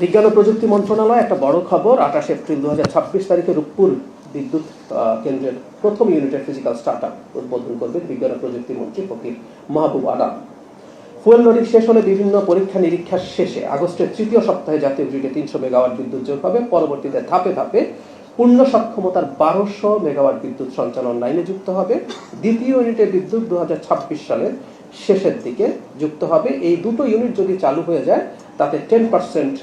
বিজ্ঞান ও প্রযুক্তি মন্ত্রণালয় একটা বড় খবর। 28 এপ্রিল 2026 তারিখে রূপপুর বিদ্যুৎ কেন্দ্রের প্রথম ইউনিটের ফিজিক্যাল স্টার্টআপ উদ্বোধন করবেন বিজ্ঞান ও প্রযুক্তি মন্ত্রী ফকির মাহবুব আলম। ফুয়েল লোডিং শেষ হলে বিভিন্ন পরীক্ষা নিরীক্ষার শেষে আগস্টের তৃতীয় সপ্তাহে জাতীয় গ্রিডে 300 মেগাওয়াট বিদ্যুৎ যোগ হবে। পরবর্তীতে ধাপে ধাপে পূর্ণ সক্ষমতার 1200 মেগাওয়াট বিদ্যুৎ সঞ্চালন লাইনে যুক্ত হবে। দ্বিতীয় ইউনিটের বিদ্যুৎ 2026 সালের শেষের দিকে যুক্ত হবে। এই দুটো ইউনিট যদি চালু হয়ে যায় তাতে 10%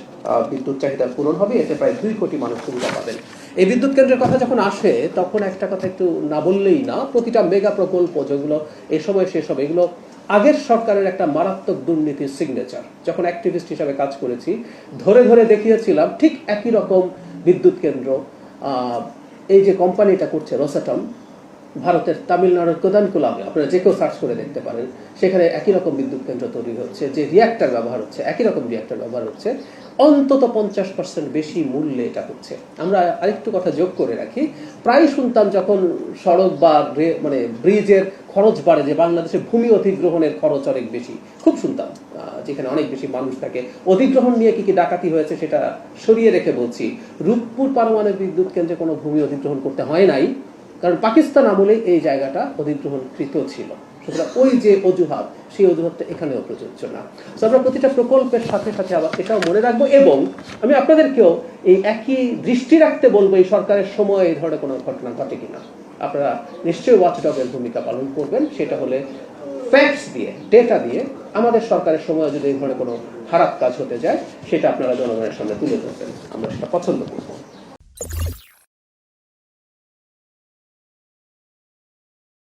বিদ্যুৎ চাহিদা পূরণ হবে। এতে প্রায় 2 কোটি মানুষ সুবিধা পাবেন। এই বিদ্যুৎ কেন্দ্রের কথা যখন আসে তখন একটা কথা একটু না বললেই না, প্রতিটা মেগা প্রকল্প যেগুলো এই সময় শেষ হবে এগুলো আগের সরকারের একটা মারাত্মক দুর্নীতির সিগনেচার। যখন অ্যাক্টিভিস্ট হিসাবে কাজ করেছি ধরে ধরে দেখিয়েছিলাম ঠিক একই রকম বিদ্যুৎ কেন্দ্র এই যে কোম্পানিটা করছে রোসাটম, ভারতের তামিলনাড়ুর কোদানকুলামে আপনারা যে কেউ সার্চ করে দেখতে পারেন, সেখানে একই রকম বিদ্যুৎ কেন্দ্র তৈরি হচ্ছে, যে রিঅ্যাক্টর ব্যবহার হচ্ছে একই রকম রিঅ্যাক্টর ব্যবহার হচ্ছে, অন্তত 50% বেশি মূল্যে এটা হচ্ছে। আমরা আরেকটু কথা যোগ করে রাখি, প্রায় শুনতাম যখন সড়ক বা মানে ব্রিজের খরচ বাড়ে যে বাংলাদেশে ভূমি অধিগ্রহণের খরচ অনেক বেশি, খুব শুনতাম, যেখানে অনেক বেশি মানুষ থাকে। অধিগ্রহণ নিয়ে কি কি ডাকাতি হয়েছে সেটা সরিয়ে রেখে বলছি, রূপপুর পারমাণবিক বিদ্যুৎ কেন্দ্রে কোনো ভূমি অধিগ্রহণ করতে হয় নাই, কারণ পাকিস্তান আমলে এই জায়গাটা অধিগ্রহণকৃত ছিল। সুতরাং ওই যে অজুহাত, সেই অজুহাতটা এখানেও প্রযোজ্য না। তো আমরা প্রতিটা প্রকল্পের সাথে সাথে আবার এটাও মনে রাখবো, এবং আমি আপনাদেরকেও এই একই দৃষ্টি রাখতে বলবো এই সরকারের সময় এই ধরনের কোনো ঘটনা ঘটে কিনা। আপনারা নিশ্চয়ই ওয়াচডগের ভূমিকা পালন করবেন, সেটা হলে ফ্যাক্টস দিয়ে, ডেটা দিয়ে আমাদের সরকারের সময় যদি এই ধরনের কোনো খারাপ কাজ হতে যায় সেটা আপনারা জনগণের সামনে তুলে ধরবেন, আমরা সেটা পছন্দ করব।